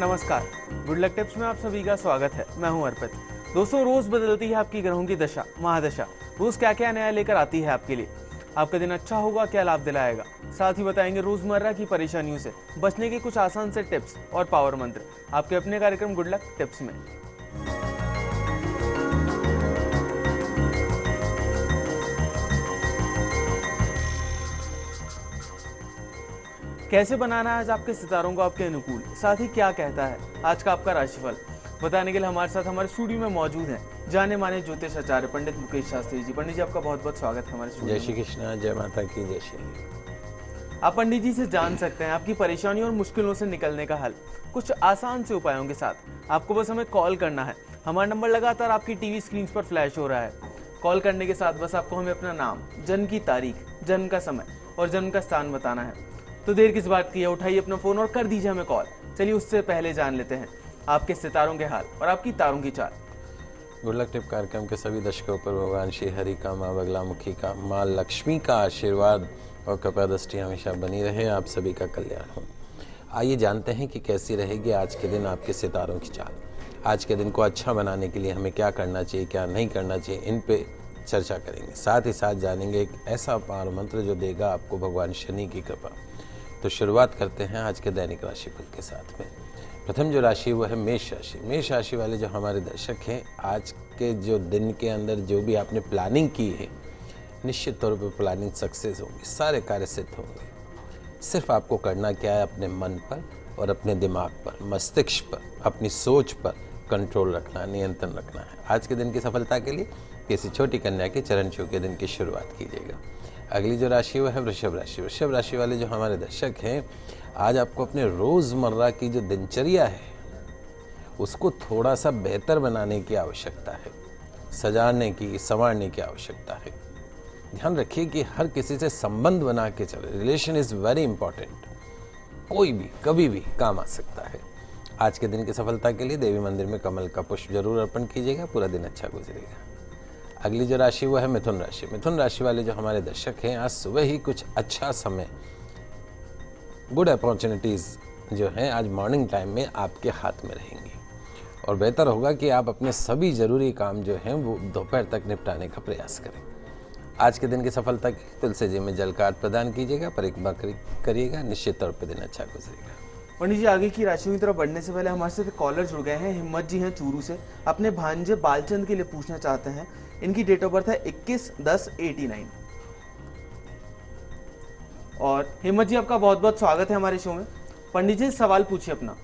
नमस्कार, good luck tips में आप सभी का स्वागत है। मैं हूं अर्पित। दोस्तों, रोज बदलती है आपकी ग्रहों की दशा, महादशा। रोज क्या क्या नया लेकर आती है आपके लिए। आपका दिन अच्छा होगा, क्या लाभ दिलाएगा, साथ ही बताएंगे रोजमर्रा की परेशानियों से बचने के कुछ आसान से टिप्स और पावर मंत्र आपके अपने कार्यक्रम गुड लक टिप्स में। कैसे बनाना है आज आपके सितारों को आपके अनुकूल, साथ ही क्या कहता है आज का आपका राशिफल, बताने के लिए हमारे साथ हमारे स्टूडियो में मौजूद हैं जाने माने ज्योतिष आचार्य पंडित मुकेश शास्त्री जी। पंडित जी, आपका बहुत बहुत स्वागत है हमारे स्टूडियो में। जय श्री कृष्णा, जय माता की, जय श्री। आप पंडित जी से जान सकते हैं आपकी परेशानियों और मुश्किलों से निकलने का हल कुछ आसान से उपायों के साथ। आपको बस हमें कॉल करना है। हमारा नंबर लगातार आपकी टीवी स्क्रीन पर फ्लैश हो रहा है। कॉल करने के साथ बस आपको हमें अपना नाम, जन्म की तारीख, जन्म का समय और जन्म का स्थान बताना है। तो देर किस बात की है, उठाइए अपना फोन और कर दीजिए हमें कॉल। चलिए उससे पहले जान लेते हैं आपके सितारों के हाल और आपकी तारों की चाल। गुड लक टिप कार्यक्रम के सभी दर्शकों पर भगवान श्री हरि का, माँ बगलामुखी का, माँ लक्ष्मी का आशीर्वाद और कृपा दृष्टि हमेशा बनी रहे। आप सभी का कल्याण हो। आइए जानते हैं कि कैसी रहेगी आज के दिन आपके सितारों की चाल। आज के दिन को अच्छा बनाने के लिए हमें क्या करना चाहिए, क्या नहीं करना चाहिए, इन पे चर्चा करेंगे। साथ ही साथ जानेंगे एक ऐसा पार मंत्र जो देगा आपको भगवान शनि की कृपा। तो शुरुआत करते हैं आज के दैनिक राशिफल के साथ में। प्रथम जो राशि वो है मेष राशि। मेष राशि वाले जो हमारे दर्शक हैं, आज के जो दिन के अंदर जो भी आपने प्लानिंग की है, निश्चित तौर पर प्लानिंग सक्सेस होगी, सारे कार्य सिद्ध होंगे। सिर्फ आपको करना क्या है, अपने मन पर और अपने दिमाग पर, मस्तिष्क पर, अपनी सोच पर कंट्रोल रखना, नियंत्रण रखना है। आज के दिन की सफलता के लिए किसी छोटी कन्या के चरण छू के दिन की शुरुआत कीजिएगा। अगली जो राशि वो है वृषभ राशि। वृषभ राशि वाले जो हमारे दर्शक हैं, आज आपको अपने रोज़मर्रा की जो दिनचर्या है उसको थोड़ा सा बेहतर बनाने की आवश्यकता है, सजाने की, संवारने की आवश्यकता है। ध्यान रखिए कि हर किसी से संबंध बना के चले। Relation is very important. कोई भी कभी भी काम आ सकता है। आज के दिन की सफलता के लिए देवी मंदिर में कमल का पुष्प जरूर अर्पण कीजिएगा, पूरा दिन अच्छा गुजरेगा। अगली जो राशि वो है मिथुन राशि। मिथुन राशि वाले जो हमारे दर्शक हैं, आज सुबह ही कुछ अच्छा समय, गुड अपॉर्चुनिटीज़ जो हैं आज मॉर्निंग टाइम में आपके हाथ में रहेंगी और बेहतर होगा कि आप अपने सभी ज़रूरी काम जो हैं वो दोपहर तक निपटाने का प्रयास करें। आज के दिन की सफलता के लिए तुलसी जी में जल का अर्घ्य प्रदान कीजिएगा, परिक्रमा करिएगा, निश्चित तौर पर दिन अच्छा गुजरेगा। पंडित जी, आगे की राशियों की तरफ बढ़ने से पहले हमारे साथ कॉलर जुड़ गए हैं। हिम्मत जी हैं चूरू से, अपने भांजे बालचंद के लिए पूछना चाहते हैं। इनकी डेट ऑफ बर्थ है 21/10/89। और हिम्मत जी, आपका बहुत बहुत स्वागत है हमारे शो में। पंडित जी, सवाल पूछिए अपना।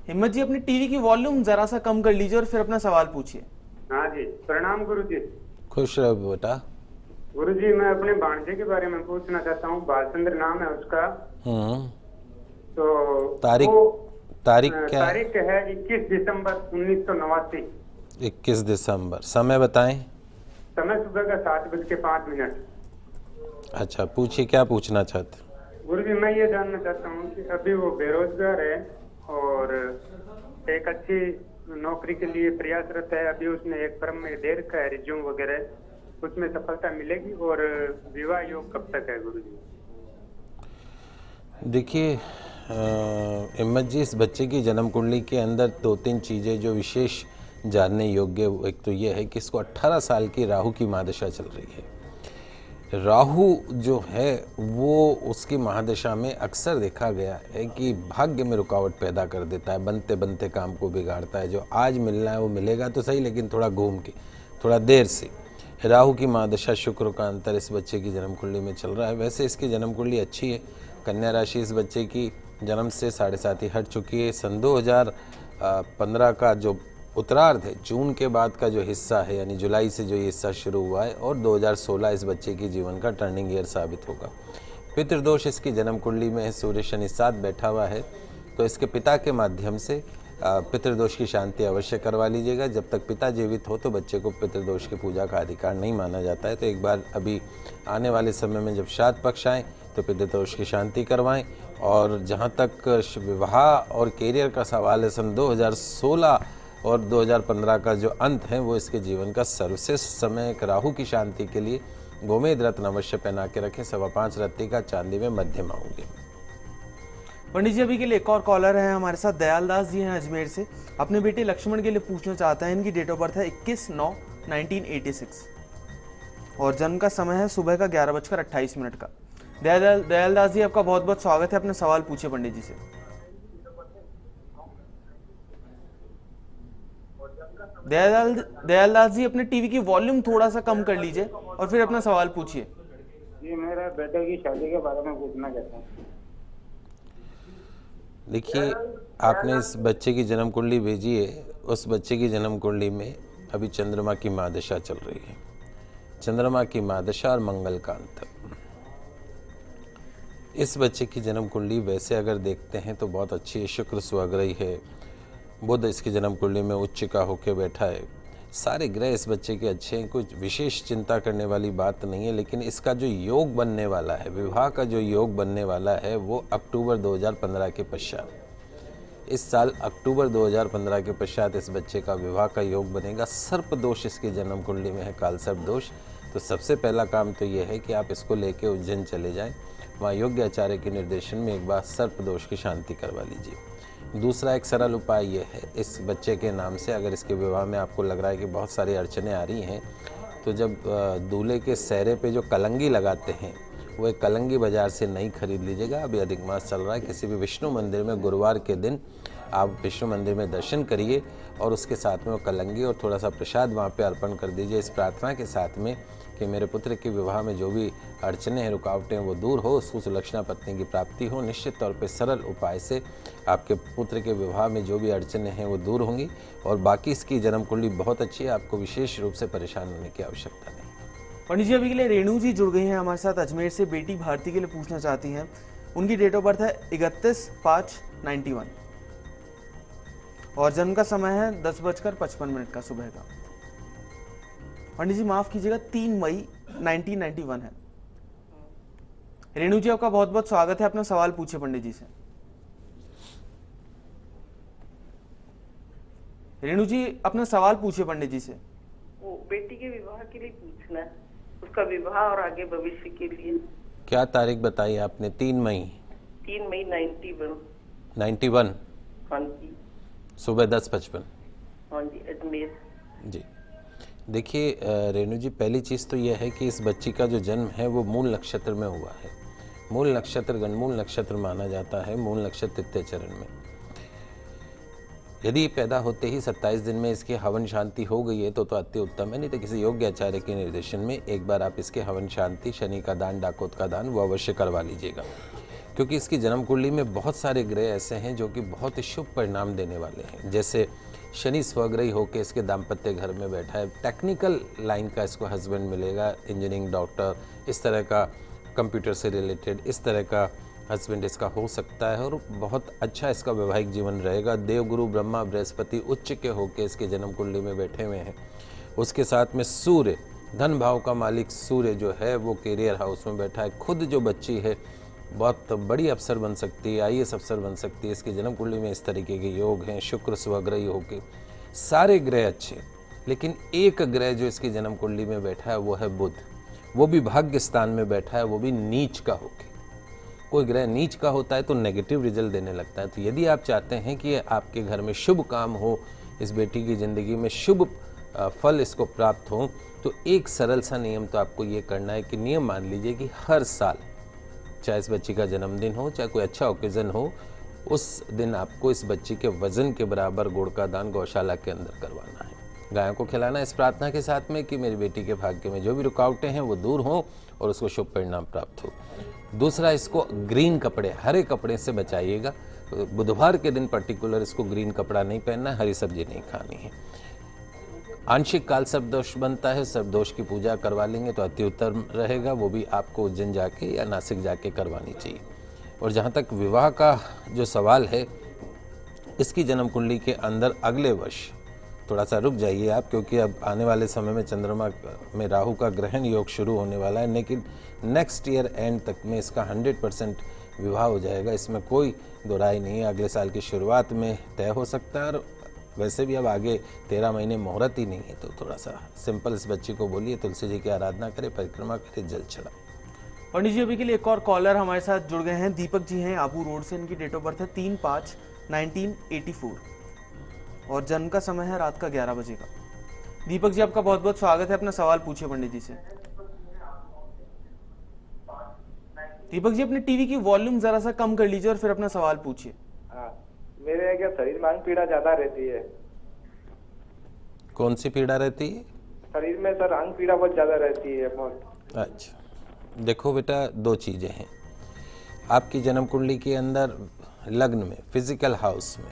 हिम्मत जी, अपनी टीवी की वॉल्यूम जरा सा कम कर लीजिए और फिर अपना सवाल पूछिए। हाँ जी, प्रणाम गुरु जी। खुश रहो बेटा। गुरु जी, मैं अपने भांजे के बारे में पूछना चाहता हूँ। बालचंद्र नाम है उसका। तो तारीख क्या? तारीख है 21 दिसंबर 1989। 21 दिसंबर। समय बताएं। समय सुबह का 7:05। अच्छा, पूछिए, क्या पूछना चाहते? गुरु जी, मैं ये जानना चाहता हूँ कि अभी वो बेरोजगार है और एक अच्छी नौकरी के लिए प्रयासरत है। अभी उसने एक फर्म में दे रखा है रिज्यूम वगैरह, उसमें सफलता मिलेगी? और विवाह योग कब तक है गुरु जी? देखिए हिम्मत जी, इस बच्चे की जन्म कुंडली के अंदर 2-3 चीज़ें जो विशेष जानने योग्य, एक तो ये है कि इसको 18 साल की राहु की महादशा चल रही है। राहु जो है वो उसकी महादशा में अक्सर देखा गया है कि भाग्य में रुकावट पैदा कर देता है, बनते बनते काम को बिगाड़ता है। जो आज मिलना है वो मिलेगा तो सही, लेकिन थोड़ा घूम के, थोड़ा देर से। राहु की महादशा शुक्र का अंतर इस बच्चे की जन्म कुंडली में चल रहा है। वैसे इसकी जन्म कुंडली अच्छी है। कन्या राशि इस बच्चे की जन्म से 7.5 हट चुकी है। सन 2015 का जो उत्तरार्ध है, जून के बाद का जो हिस्सा है, यानी जुलाई से जो ये हिस्सा शुरू हुआ है, और 2016 इस बच्चे की जीवन का टर्निंग ईयर साबित होगा। पितृदोष इसकी जन्म कुंडली में है, सूर्य शनि साथ बैठा हुआ है, तो इसके पिता के माध्यम से पितृदोष की शांति अवश्य करवा लीजिएगा। जब तक पिता जीवित हो तो बच्चे को पितृदोष की पूजा का अधिकार नहीं माना जाता है। तो एक बार अभी आने वाले समय में जब श्राद्ध पक्ष आए तो पितृदोष की शांति करवाएं। और जहां तक विवाह और कैरियर का सवाल है, सन 2016 और 2015 का जो अंत है वो इसके जीवन का सर्वश्रेष्ठ समय एक राहु की शांति के लिए गोमेद रत्न अवश्य पहना के रखें। 5.25 रत्ती का चांदी में मध्यमा होंगे। पंडित जी अभी के लिए एक और कॉलर है हमारे साथ, दयाल दास जी हैं अजमेर से। अपने बेटे लक्ष्मण के लिए पूछना चाहते हैं। इनकी डेट ऑफ बर्थ है 21/9/1986 और जन्म का समय है सुबह का 11:28 का। दयाल दास जी आपका बहुत बहुत स्वागत है। अपने सवाल पूछे पंडित जी से। दयाल दास जी अपने टीवी की वॉल्यूम थोड़ा सा कम कर लीजिए और फिर अपना सवाल पूछिए। जी मेरा बेटे की शादी के बारे में पूछना चाहता हूँ। देखिए, आपने इस बच्चे की जन्म कुंडली भेजी है। उस बच्चे की जन्म कुंडली में अभी चंद्रमा की महादशा चल रही है। चंद्रमा की महादशा और मंगल का अंतर। इस बच्चे की जन्म कुंडली वैसे अगर देखते हैं तो बहुत अच्छी है। शुक्र स्वग्रही है, बुध इसकी जन्म कुंडली में उच्च का होकर बैठा है। सारे ग्रह इस बच्चे के अच्छे हैं, कुछ विशेष चिंता करने वाली बात नहीं है। लेकिन इसका जो योग बनने वाला है, विवाह का जो योग बनने वाला है, वो अक्टूबर 2015 के पश्चात, इस साल अक्टूबर 2015 के पश्चात इस बच्चे का विवाह का योग बनेगा। सर्प दोष इसकी जन्म कुंडली में है, काल सर्प दोष। तो सबसे पहला काम तो ये है कि आप इसको लेके उज्जैन चले जाएं, वहाँ योग्य आचार्य के निर्देशन में एक बार सर्प दोष की शांति करवा लीजिए। दूसरा एक सरल उपाय ये है, इस बच्चे के नाम से अगर इसके विवाह में आपको लग रहा है कि बहुत सारी अड़चनें आ रही हैं, तो जब दूल्हे के सहरे पे जो कलंगी लगाते हैं, वो एक कलंगी बाज़ार से नहीं खरीद लीजिएगा। अभी अधिक मास चल रहा है, किसी भी विष्णु मंदिर में गुरुवार के दिन आप विष्णु मंदिर में दर्शन करिए और उसके साथ में वो कलंगी और थोड़ा सा प्रसाद वहाँ पे अर्पण कर दीजिए, इस प्रार्थना के साथ में कि मेरे पुत्र के विवाह में जो भी अड़चने हैं, रुकावटें, वो दूर हो, सुलक्षणा पत्नी की प्राप्ति हो। निश्चित तौर पे सरल उपाय से आपके पुत्र के विवाह में जो भी अड़चने हैं वो दूर होंगी। और बाकी इसकी जन्म कुंडली बहुत अच्छी है, आपको विशेष रूप से परेशान होने की आवश्यकता नहीं। पंडित जी अभी के लिए रेणु जी जुड़ गई हैं हमारे साथ अजमेर से। बेटी भारती के लिए पूछना चाहती हैं। उनकी डेट ऑफ बर्थ है 31/5/91 और जन्म का समय है 10:55 का सुबह का। पंडित जी माफ कीजिएगा, 3 मई 1991 है। रेणु जी आपका बहुत बहुत स्वागत है। अपना सवाल पूछे पंडित जी से। रेणु जी अपना सवाल पूछे पंडित जी से। वो बेटी के विवाह के लिए पूछना है, उसका विवाह और आगे भविष्य के लिए। क्या तारीख बताई आपने? 3 मई 91। हाँ जी। सुबह 10:55। हाँ जी, अजमेर। जी देखिए रेणु जी, पहली चीज़ तो यह है कि इस बच्ची का जो जन्म है वो मूल नक्षत्र में हुआ है। मूल नक्षत्र गणमूल नक्षत्र माना जाता है, मूल नक्षत्र तृतीय चरण में। यदि पैदा होते ही 27 दिन में इसकी हवन शांति हो गई है तो अति उत्तम है। नहीं तो किसी योग्य आचार्य के निर्देशन में एक बार आप इसके हवन शांति, शनि का दान, डाकोत का दान, वो अवश्य करवा लीजिएगा। क्योंकि इसकी जन्म कुंडली में बहुत सारे ग्रह ऐसे हैं जो कि बहुत ही शुभ परिणाम देने वाले हैं। जैसे शनि स्वग्रही होकर इसके दाम्पत्य घर में बैठा है, टेक्निकल लाइन का इसको हस्बैंड मिलेगा, इंजीनियरिंग, डॉक्टर, इस तरह का, कंप्यूटर से रिलेटेड इस तरह का हस्बैंड इसका हो सकता है और बहुत अच्छा इसका वैवाहिक जीवन रहेगा। देवगुरु ब्रह्मा बृहस्पति उच्च के होकर इसके जन्म कुंडली में बैठे हुए हैं। उसके साथ में सूर्य, धन भाव का मालिक सूर्य जो है वो कैरियर हाउस में बैठा है। खुद जो बच्ची है बहुत बड़ी अफसर बन सकती है, IAS अफसर बन सकती है। इसकी जन्म कुंडली में इस तरीके के योग हैं। शुक्र स्वग्रही होके सारे ग्रह अच्छे, लेकिन एक ग्रह जो इसकी जन्म कुंडली में बैठा है वो है बुध। वो भी भाग्य स्थान में बैठा है, वो भी नीच का होके। कोई ग्रह नीच का होता है तो नेगेटिव रिजल्ट देने लगता है। तो यदि आप चाहते हैं कि आपके घर में शुभ काम हो, इस बेटी की ज़िंदगी में शुभ फल इसको प्राप्त हो, तो एक सरल सा नियम तो आपको ये करना है कि नियम मान लीजिए कि हर साल, चाहे इस बच्ची का जन्मदिन हो, चाहे कोई अच्छा ओकेज़न हो, उस दिन आपको इस बच्ची के वजन के बराबर गुड़ का दान गौशाला के अंदर करवाना है, गायों को खिलाना, इस प्रार्थना के साथ में कि मेरी बेटी के भाग्य में जो भी रुकावटें हैं वो दूर हों और उसको शुभ परिणाम प्राप्त हो। दूसरा, इसको ग्रीन कपड़े, हरे कपड़े से बचाइएगा। बुधवार के दिन पर्टिकुलर इसको ग्रीन कपड़ा नहीं पहनना है, हरी सब्जी नहीं खानी है। आंशिक काल सर्प दोष बनता है, सर्प दोष की पूजा करवा लेंगे तो अति उत्तम रहेगा। वो भी आपको उज्जैन जाके या नासिक जाके करवानी चाहिए। और जहाँ तक विवाह का जो सवाल है, इसकी जन्म कुंडली के अंदर अगले वर्ष थोड़ा सा रुक जाइए आप, क्योंकि अब आने वाले समय में चंद्रमा में राहु का ग्रहण योग शुरू होने वाला है। लेकिन नेक्स्ट ईयर एंड तक में इसका 100% विवाह हो जाएगा, इसमें कोई दो राय नहीं है। अगले साल की शुरुआत में तय हो सकता है और वैसे भी अब आगे 13 महीने मुहूर्त ही नहीं है, तो थोड़ा सा सिंपल इस बच्ची को बोलिए तुलसी जी की आराधना करे, परिक्रमा करे, जल चढ़ाए। पंडित जी अभी के लिए एक और कॉलर हमारे साथ जुड़ गए हैं। दीपक जी हैं आबू रोड से, इनकी डेट ऑफ बर्थ है 3/5/1984 और जन्म का समय है रात का 11 बजे का। दीपक जी आपका बहुत बहुत स्वागत है, अपना सवाल पूछिए पंडित जी से। दीपक जी अपने टीवी की वॉल्यूम जरा सा कम कर लीजिए और फिर अपना सवाल पूछिए। हाँ, मेरे क्या शरीर में अंग पीड़ा ज्यादा रहती है। कौन सी पीड़ा रहती है? शरीर में सर अंग पीड़ा बहुत ज्यादा रहती है बहुत। अच्छा, देखो बेटा, दो चीज़ें हैं। आपकी जन्म कुंडली के अंदर लग्न में, फिजिकल हाउस में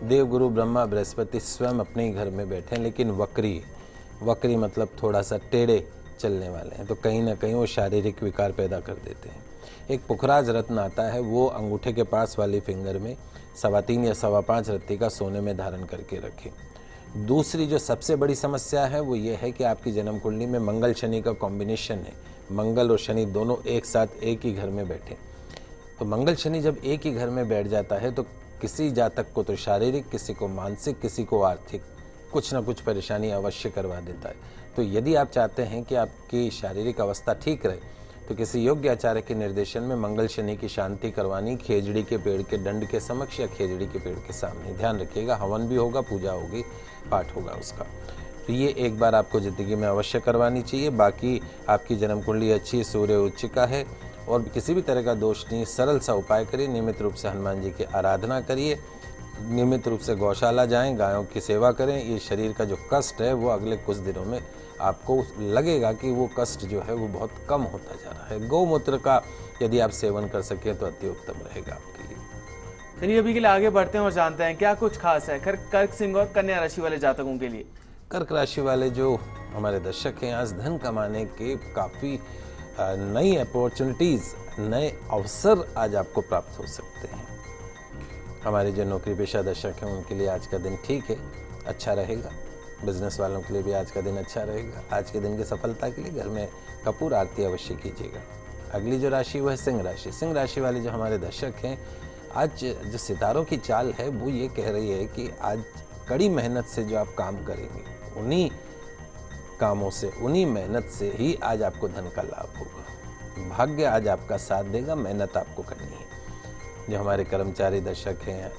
देवगुरु ब्रह्मा बृहस्पति स्वयं अपने ही घर में बैठे हैं, लेकिन वक्री मतलब थोड़ा सा टेढ़े चलने वाले हैं, तो कहीं ना कहीं वो शारीरिक विकार पैदा कर देते हैं। एक पुखराज रत्न आता है, वो अंगूठे के पास वाली फिंगर में 3.25 या 5.25 रत्ती का सोने में धारण करके रखें। दूसरी जो सबसे बड़ी समस्या है वो ये है कि आपकी जन्म कुंडली में मंगल शनि का कॉम्बिनेशन है। मंगल और शनि दोनों एक साथ एक ही घर में बैठे, तो मंगल शनि जब एक ही घर में बैठ जाता है तो किसी जातक को तो शारीरिक, किसी को मानसिक, किसी को आर्थिक कुछ ना कुछ परेशानी अवश्य करवा देता है। तो यदि आप चाहते हैं कि आपकी शारीरिक अवस्था ठीक रहे तो किसी योग्य आचार्य के निर्देशन में मंगल शनि की शांति करवानी, खेजड़ी के पेड़ के दंड के समक्ष या खेजड़ी के पेड़ के सामने। ध्यान रखिएगा, हवन भी होगा, पूजा होगी, पाठ होगा उसका। तो ये एक बार आपको ज़िंदगी में अवश्य करवानी चाहिए। बाकी आपकी जन्म कुंडली अच्छी, सूर्य उच्च का है और किसी भी तरह का दोष नहीं। सरल सा उपाय करिए, नियमित रूप से हनुमान जी की आराधना करिए, नियमित रूप से गौशाला जाएं, गायों की सेवा करें। ये शरीर का जो कष्ट है वो अगले कुछ दिनों में आपको लगेगा कि वो कष्ट जो है वो बहुत कम होता जा रहा है। गौमूत्र का यदि आप सेवन कर सकें तो अति उत्तम रहेगा आपके लिए। चलिए अभी के लिए आगे बढ़ते हैं और जानते हैं क्या कुछ खास है कर्क, सिंह और कन्या राशि वाले जातकों के लिए। कर्क राशि वाले जो हमारे दर्शक हैं, आज धन कमाने के काफ़ी नई अपॉर्चुनिटीज़, नए अवसर आज आपको प्राप्त हो सकते हैं। हमारे जो नौकरी पेशा दर्शक हैं उनके लिए आज का दिन ठीक है, अच्छा रहेगा। बिजनेस वालों के लिए भी आज का दिन अच्छा रहेगा। आज के दिन की सफलता के लिए घर में कपूर आरती अवश्य कीजिएगा। अगली जो राशि वो है सिंह राशि। सिंह राशि वाले जो हमारे दर्शक हैं, आज जो सितारों की चाल है वो ये कह रही है कि आज कड़ी मेहनत से जो आप काम करेंगे, उन्हीं कामों से, उन्हीं मेहनत से ही आज आपको धन का लाभ होगा। भाग्य आज आपका साथ देगा, मेहनत आपको करनी है। जो हमारे कर्मचारी दर्शक हैं,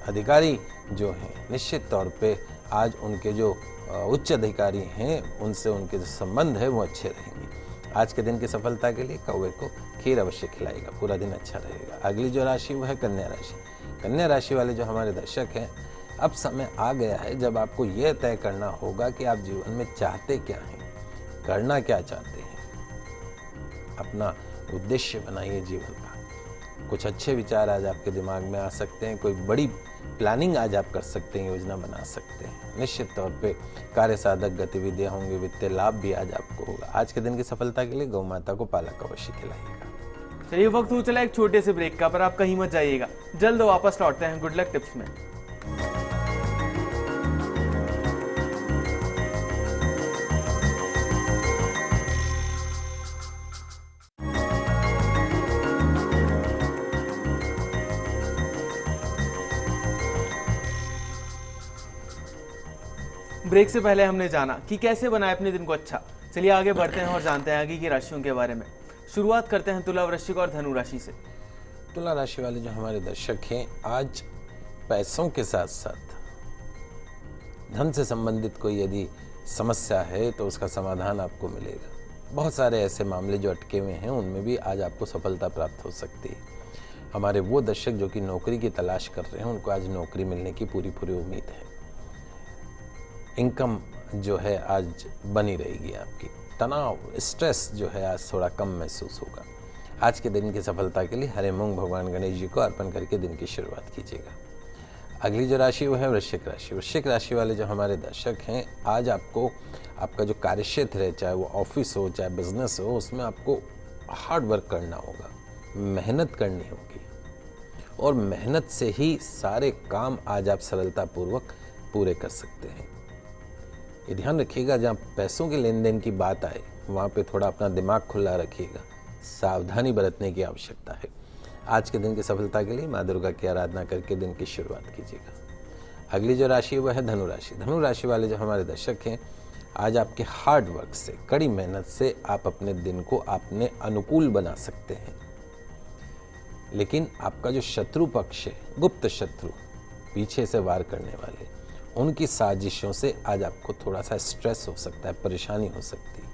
अधिकारी जो हैं, निश्चित तौर पे आज उनके जो उच्च अधिकारी हैं उनसे उनके जो संबंध है वो अच्छे रहेंगे। आज के दिन की सफलता के लिए कौवे को खीर अवश्य खिलाएगा, पूरा दिन अच्छा रहेगा। अगली जो राशि वो है कन्या राशि। कन्या राशि वाले जो हमारे दर्शक हैं, अब समय आ गया है जब आपको यह तय करना होगा कि आप जीवन में चाहते क्या हैं, करना क्या चाहते हैं। अपना उद्देश्य बनाइए जीवन का। कुछ अच्छे विचार आज आपके दिमाग में आ सकते हैं, कोई बड़ी प्लानिंग आज आप कर सकते हैं, योजना बना सकते हैं। निश्चित तौर पे कार्य साधक गतिविधियां होंगी, वित्तीय लाभ भी आज आपको होगा। आज के दिन की सफलता के लिए गौ माता को पालक अवश्य खिलाइएगा। चलिए वक्त हो चला एक छोटे से ब्रेक का, पर आप कहीं मत जाइएगा, जल्द वापस लौटते हैं गुड लक टिप्स में। ब्रेक से पहले हमने जाना कि कैसे बनाए अपने दिन को अच्छा। चलिए आगे बढ़ते हैं और जानते हैं आगे की राशियों के बारे में। शुरुआत करते हैं तुला, वृश्चिक और धनु राशि से। तुला राशि वाले जो हमारे दर्शक हैं, आज पैसों के साथ साथ धन से संबंधित कोई यदि समस्या है तो उसका समाधान आपको मिलेगा। बहुत सारे ऐसे मामले जो अटके हुए हैं उनमें भी आज आपको सफलता प्राप्त हो सकती है। हमारे वो दर्शक जो कि नौकरी की तलाश कर रहे हैं उनको आज नौकरी मिलने की पूरी उम्मीद है। इनकम जो है आज बनी रहेगी आपकी। तनाव, स्ट्रेस जो है आज थोड़ा कम महसूस होगा। आज के दिन की सफलता के लिए हरे मूंग भगवान गणेश जी को अर्पण करके दिन की शुरुआत कीजिएगा। अगली जो राशि वो है वृश्चिक राशि। वृश्चिक राशि वाले जो हमारे दर्शक हैं, आज आपको आपका जो कार्यक्षेत्र है, चाहे वो ऑफिस हो चाहे बिजनेस हो, उसमें आपको हार्ड वर्क करना होगा, मेहनत करनी होगी और मेहनत से ही सारे काम आज आप सरलतापूर्वक पूरे कर सकते हैं। ये ध्यान रखिएगा, जहाँ पैसों के लेन देन की बात आए वहाँ पे थोड़ा अपना दिमाग खुला रखिएगा, सावधानी बरतने की आवश्यकता है। आज के दिन की सफलता के लिए माँ दुर्गा की आराधना करके दिन की शुरुआत कीजिएगा। अगली जो राशि है वह है धनु राशि। धनु राशि वाले जो हमारे दर्शक हैं, आज आपके हार्ड वर्क से, कड़ी मेहनत से आप अपने दिन को अपने अनुकूल बना सकते हैं। लेकिन आपका जो शत्रु पक्ष है, गुप्त शत्रु, पीछे से वार करने वाले, उनकी साजिशों से आज आपको थोड़ा सा स्ट्रेस हो सकता है, परेशानी हो सकती है।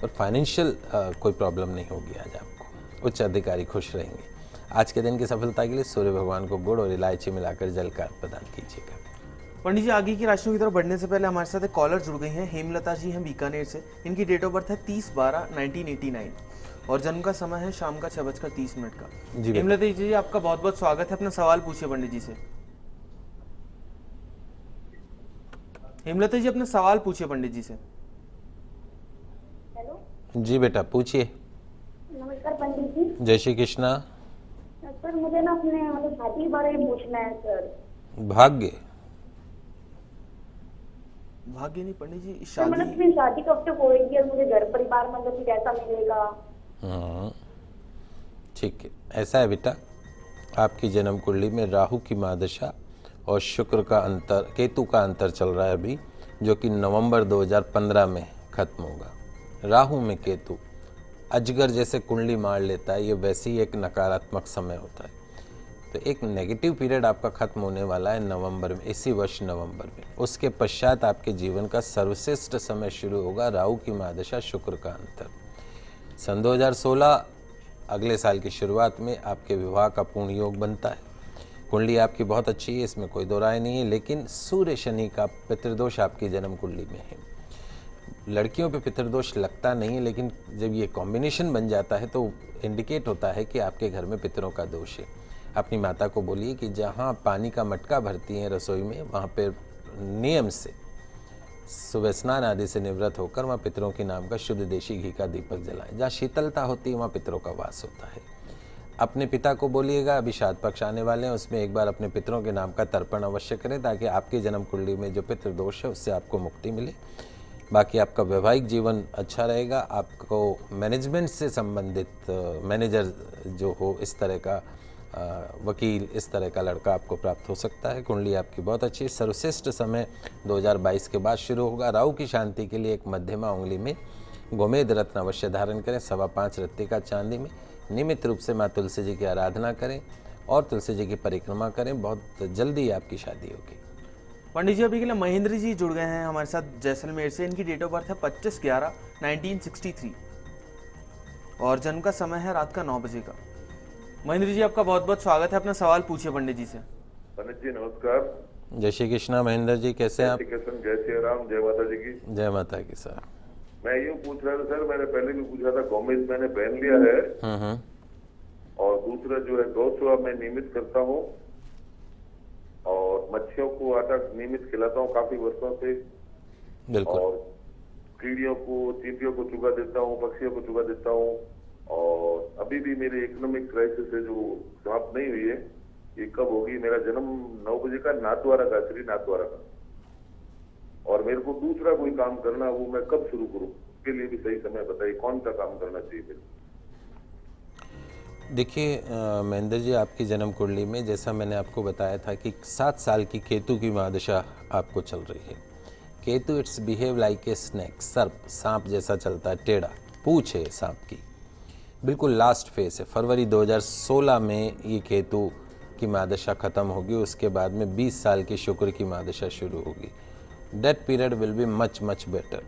पर फाइनेंशियल कोई प्रॉब्लम नहीं होगी आज आपको। उच्च अधिकारी खुश रहेंगे। आज के दिन की सफलता के लिए सूर्य भगवान को गुड़ और इलायची मिलाकर जल का प्रदान कीजिएगा। पंडित जी, आगे की राशियों की तरफ बढ़ने से पहले हमारे साथ एक कॉलर जुड़ गई हैं। हेमलता जी हैं बीकानेर से। इनकी डेट ऑफ बर्थ है 30/12/1989 और जन्म का समय है शाम का 6:30 का। जी हेमलता जी, आपका बहुत बहुत स्वागत है। अपना सवाल पूछिए पंडित जी से। हेमलता जी, अपना सवाल पूछिए पंडित जी से। हेलो, जी बेटा, पूछिए। नमस्कार पंडित जी। जय श्री कृष्णा। सर, मुझे ना अपने मतलब शादी के बारे में पूछना है सर। भाग्य भाग्य नहीं पंडित जी, सर मतलब शादी। मेरी शादी कब तक होएगी और मुझे घर परिवार मतलब कि कैसा मिलेगा? ठीक है, ऐसा है बेटा, आपकी जन्म कुंडली में राहु की महादशा और शुक्र का अंतर, केतु का अंतर चल रहा है अभी, जो कि नवंबर 2015 में खत्म होगा। राहु में केतु अजगर जैसे कुंडली मार लेता है, ये वैसे ही एक नकारात्मक समय होता है। तो एक नेगेटिव पीरियड आपका खत्म होने वाला है नवंबर में, इसी वर्ष नवंबर में। उसके पश्चात आपके जीवन का सर्वश्रेष्ठ समय शुरू होगा, राहु की महादशा, शुक्र का अंतर। सन 2016 अगले साल की शुरुआत में आपके विवाह का पूर्ण योग बनता है। कुंडली आपकी बहुत अच्छी है, इसमें कोई दो राय नहीं है, लेकिन सूर्य शनि का पितृदोष आपकी जन्म कुंडली में है। लड़कियों पे पितृदोष लगता नहीं है, लेकिन जब ये कॉम्बिनेशन बन जाता है तो इंडिकेट होता है कि आपके घर में पितरों का दोष है। अपनी माता को बोलिए कि जहाँ पानी का मटका भरती हैं रसोई में, वहाँ पे नियम से सुबह स्नान आदि से निवृत्त होकर वहाँ पितरों के नाम का शुद्ध देशी घी का दीपक जलाएं। जहाँ शीतलता होती है वहाँ पितरों का वास होता है। अपने पिता को बोलिएगा, अभी श्राद्ध पक्ष आने वाले हैं, उसमें एक बार अपने पितरों के नाम का तर्पण अवश्य करें, ताकि आपकी जन्म कुंडली में जो पितृदोष है उससे आपको मुक्ति मिले। बाकी आपका वैवाहिक जीवन अच्छा रहेगा। आपको मैनेजमेंट से संबंधित मैनेजर जो हो, इस तरह का वकील, इस तरह का लड़का आपको प्राप्त हो सकता है। कुंडली आपकी बहुत अच्छी है। सर्वश्रेष्ठ समय 2022 के बाद शुरू होगा। राहु की शांति के लिए एक मध्यमा उंगली में गोमेद रत्न अवश्य धारण करें, 5.25 रत्ती का चांदी में। नियमित रूप से माँ तुलसी जी की आराधना करें और तुलसी जी की परिक्रमा करें, बहुत जल्दी आपकी शादी होगी। पंडित जी, अभी के लिए महेंद्र जी जुड़ गए हैं हमारे साथ जैसलमेर से। इनकी डेट ऑफ बर्थ है 25/11/1963 और जन्म का समय है रात का 9 बजे का। महेंद्र जी, आपका बहुत बहुत स्वागत है। अपना सवाल पूछिए पंडित जी से। पंडित जी नमस्कार। जय श्री कृष्णा महेंद्र जी, कैसे हैं आप? जय श्री राम, जय माता जी की। जय माता की सर। मैं यूँ पूछ रहा था सर, मैंने पहले भी पूछा था, गोमेद मैंने पहन लिया है और दूसरा जो है गौ सेवा मैं नियमित करता हूँ और मच्छियों को आटा नियमित खिलाता हूँ काफी वर्षों से। बिल्कुल। और कीड़ियों को, चींटियों को चुगा देता हूँ, पक्षियों को चुगा देता हूँ। और अभी भी मेरी इकोनॉमिक क्राइसिस है जो समाप्त नहीं हुई है, ये कब होगी? मेरा जन्म 9 बजे का नाथद्वारा का, श्री नाथद्वारा का। और मेरे को दूसरा कोई काम करना, वो मैं कब शुरू करूँ? उसके लिए भी सही समय बताइए, कौन सा काम करना चाहिए मेरे? देखिए महेंद्र जी, आपकी जन्म कुंडली में जैसा मैंने आपको बताया था कि 7 साल की केतु की महादशा आपको चल रही है। Ketu it's behave like a snake, सर्प, सांप जैसा चलता है, टेढ़ा, पूंछ है सांप की। बिल्कुल लास्ट फेज है। फरवरी 2016 में ये केतु की महादशा खत्म होगी, उसके बाद में 20 साल की शुक्र की महादशा शुरू होगी। That period will be much better.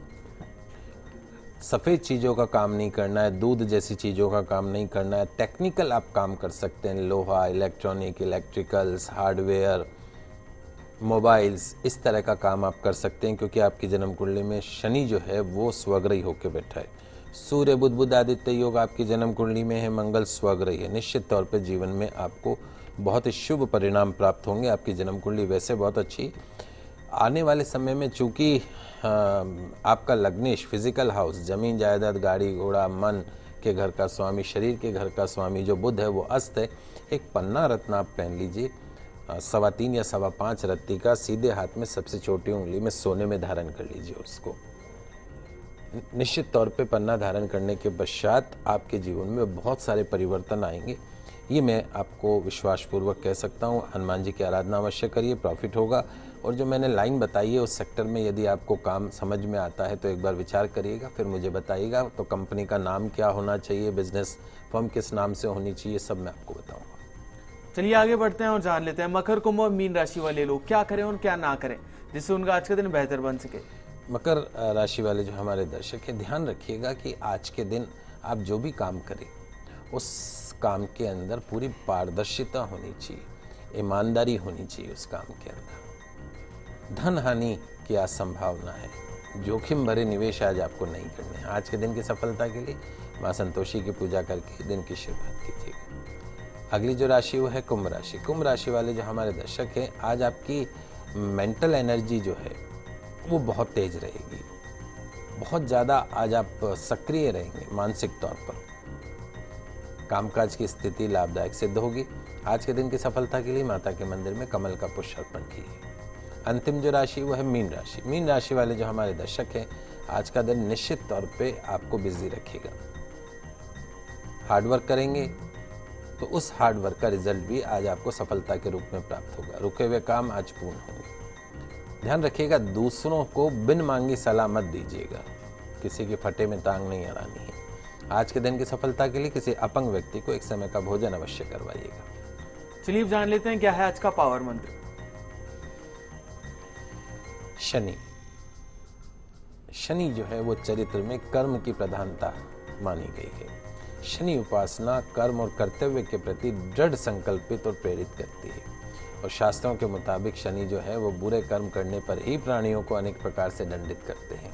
सफ़ेद चीज़ों का काम नहीं करना है, दूध जैसी चीज़ों का काम नहीं करना है। टेक्निकल आप काम कर सकते हैं, लोहा, इलेक्ट्रॉनिक, इलेक्ट्रिकल्स, हार्डवेयर, मोबाइल्स, इस तरह का काम आप कर सकते हैं, क्योंकि आपकी जन्म कुंडली में शनि जो है वो स्वग्रही होकर बैठा है। सूर्य बुध बुध आदित्य योग आपकी जन्म कुंडली में है, मंगल स्वग्रही है। निश्चित तौर पे जीवन में आपको बहुत ही शुभ परिणाम प्राप्त होंगे। आपकी जन्म कुंडली वैसे बहुत अच्छी। आने वाले समय में चूँकि आपका लग्नेश, फिजिकल हाउस, ज़मीन जायदाद, गाड़ी घोड़ा, मन के घर का स्वामी, शरीर के घर का स्वामी जो बुध है वो अस्त है। एक पन्ना रत्न आप पहन लीजिए, 3.25 या 5.25 रत्ती का, सीधे हाथ में सबसे छोटी उंगली में सोने में धारण कर लीजिए उसको। निश्चित तौर पे पन्ना धारण करने के पश्चात आपके जीवन में बहुत सारे परिवर्तन आएंगे। ये मैं आपको विश्वासपूर्वक कह सकता हूँ। हनुमान जी की आराधना अवश्य करिए, प्रॉफिट होगा। और जो मैंने लाइन बताई है उस सेक्टर में यदि आपको काम समझ में आता है तो एक बार विचार करिएगा, फिर मुझे बताइएगा। तो कंपनी का नाम क्या होना चाहिए, बिजनेस फर्म किस नाम से होनी चाहिए, सब मैं आपको बताऊँगा। चलिए आगे बढ़ते हैं और जान लेते हैं मकर, कुंभ और मीन राशि वाले लोग क्या करें और क्या ना करें जिससे उनका आज का दिन बेहतर बन सके। मकर राशि वाले जो हमारे दर्शक हैं, ध्यान रखिएगा कि आज के दिन आप जो भी काम करें उस काम के अंदर पूरी पारदर्शिता होनी चाहिए, ईमानदारी होनी चाहिए उस काम के अंदर। धन हानि की आज संभावना है, जोखिम भरे निवेश आज आपको नहीं करने हैं। आज के दिन की सफलता के लिए माँ संतोषी की पूजा करके दिन की शुरुआत कीजिएगा। अगली जो राशि वो है कुंभ राशि। कुंभ राशि वाले जो हमारे दर्शक हैं, आज आपकी मेंटल एनर्जी जो है वो बहुत तेज रहेगी, बहुत ज़्यादा आज आप सक्रिय रहेंगे मानसिक तौर पर। कामकाज की स्थिति लाभदायक सिद्ध होगी। आज के दिन की सफलता के लिए माता के मंदिर में कमल का पुष्प अर्पण कीजिए। अंतिम जो राशि वो है मीन राशि। मीन राशि वाले जो हमारे दर्शक हैं, आज का दिन निश्चित तौर पे आपको बिजी रखेगा। हार्डवर्क करेंगे तो उस हार्ड वर्क का रिजल्ट भी आज आपको सफलता के रूप में प्राप्त होगा। रुके हुए काम आज पूर्ण होंगे। ध्यान रखिएगा, दूसरों को बिन मांगी सलाह मत दीजिएगा, किसी के फटे में टांग नहीं अड़ानी है। आज के दिन की सफलता के लिए किसी अपंग व्यक्ति को एक समय का भोजन अवश्य करवाइएगा। चलिए जान लेते हैं क्या है आज का पावर मंत्र। शनि। शनि जो है वो चरित्र में कर्म की प्रधानता मानी गई है। शनि उपासना कर्म और कर्तव्य के प्रति दृढ़ संकल्पित और प्रेरित करती है। और शास्त्रों के मुताबिक शनि जो है वो बुरे कर्म करने पर ही प्राणियों को अनेक प्रकार से दंडित करते हैं।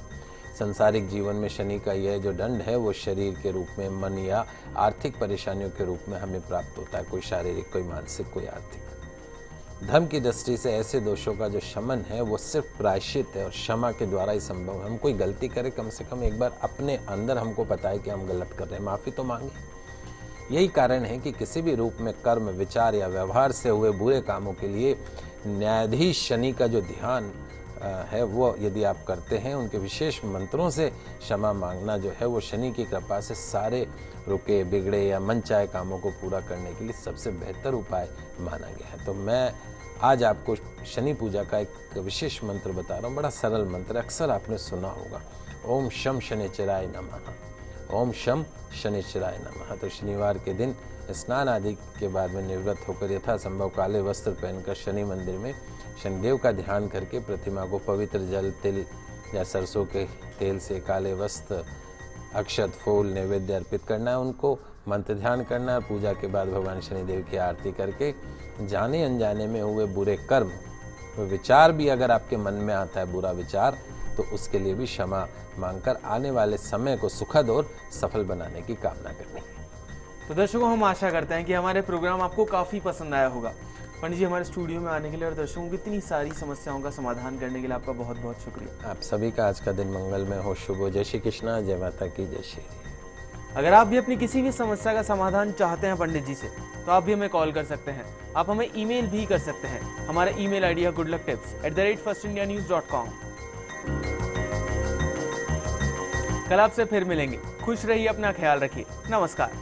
संसारिक जीवन में शनि का यह जो दंड है वो शरीर के रूप में, मन या आर्थिक परेशानियों के रूप में हमें प्राप्त होता है, कोई शारीरिक, कोई मानसिक, कोई आर्थिक। धर्म की दृष्टि से ऐसे दोषों का जो शमन है वो सिर्फ प्रायश्चित है और क्षमा के द्वारा ही संभव है। हम कोई गलती करें, कम से कम एक बार अपने अंदर हमको पता है कि हम गलत कर रहे हैं, माफ़ी तो मांगे। यही कारण है कि किसी भी रूप में कर्म, विचार या व्यवहार से हुए बुरे कामों के लिए न्यायाधीश शनि का जो ध्यान है वो यदि आप करते हैं, उनके विशेष मंत्रों से क्षमा मांगना जो है वो शनि की कृपा से सारे रुके, बिगड़े या मनचाहे कामों को पूरा करने के लिए सबसे बेहतर उपाय माना गया है। तो मैं आज आपको शनि पूजा का एक विशेष मंत्र बता रहा हूँ। बड़ा सरल मंत्र, अक्सर आपने सुना होगा। ओम शम शनिचराय नमः, ओम शम शनिचराय नमः। तो शनिवार के दिन स्नान आदि के बाद में निवृत्त होकर यथासंभव काले वस्त्र पहनकर शनि मंदिर में शनिदेव का ध्यान करके प्रतिमा को पवित्र जल, तिल या सरसों के तेल से काले वस्त्र, अक्षत, फूल, नैवेद्य अर्पित करना है। उनको मंत्र ध्यान करना है। पूजा के बाद भगवान शनिदेव की आरती करके जाने अनजाने में हुए बुरे कर्म, विचार भी अगर आपके मन में आता है बुरा विचार, तो उसके लिए भी क्षमा मांगकर आने वाले समय को सुखद और सफल बनाने की कामना करनी है। तो दर्शकों, हम आशा करते हैं कि हमारे प्रोग्राम आपको काफ़ी पसंद आया होगा। पंडित जी, हमारे स्टूडियो में आने के लिए और दर्शकों की इतनी सारी समस्याओं का समाधान करने के लिए आपका बहुत बहुत शुक्रिया। आप सभी का आज का दिन मंगलमय हो, शुभ हो। जय श्री कृष्णा, जय माता की, जय श्री हरि। अगर आप भी अपनी किसी भी समस्या का समाधान चाहते हैं पंडित जी से, तो आप भी हमें कॉल कर सकते हैं। आप हमें ईमेल भी कर सकते हैं। हमारा ईमेल आईडी है goodlucktips@firstindianews.com। कल आपसे फिर मिलेंगे। खुश रहिए, अपना ख्याल रखिए। नमस्कार।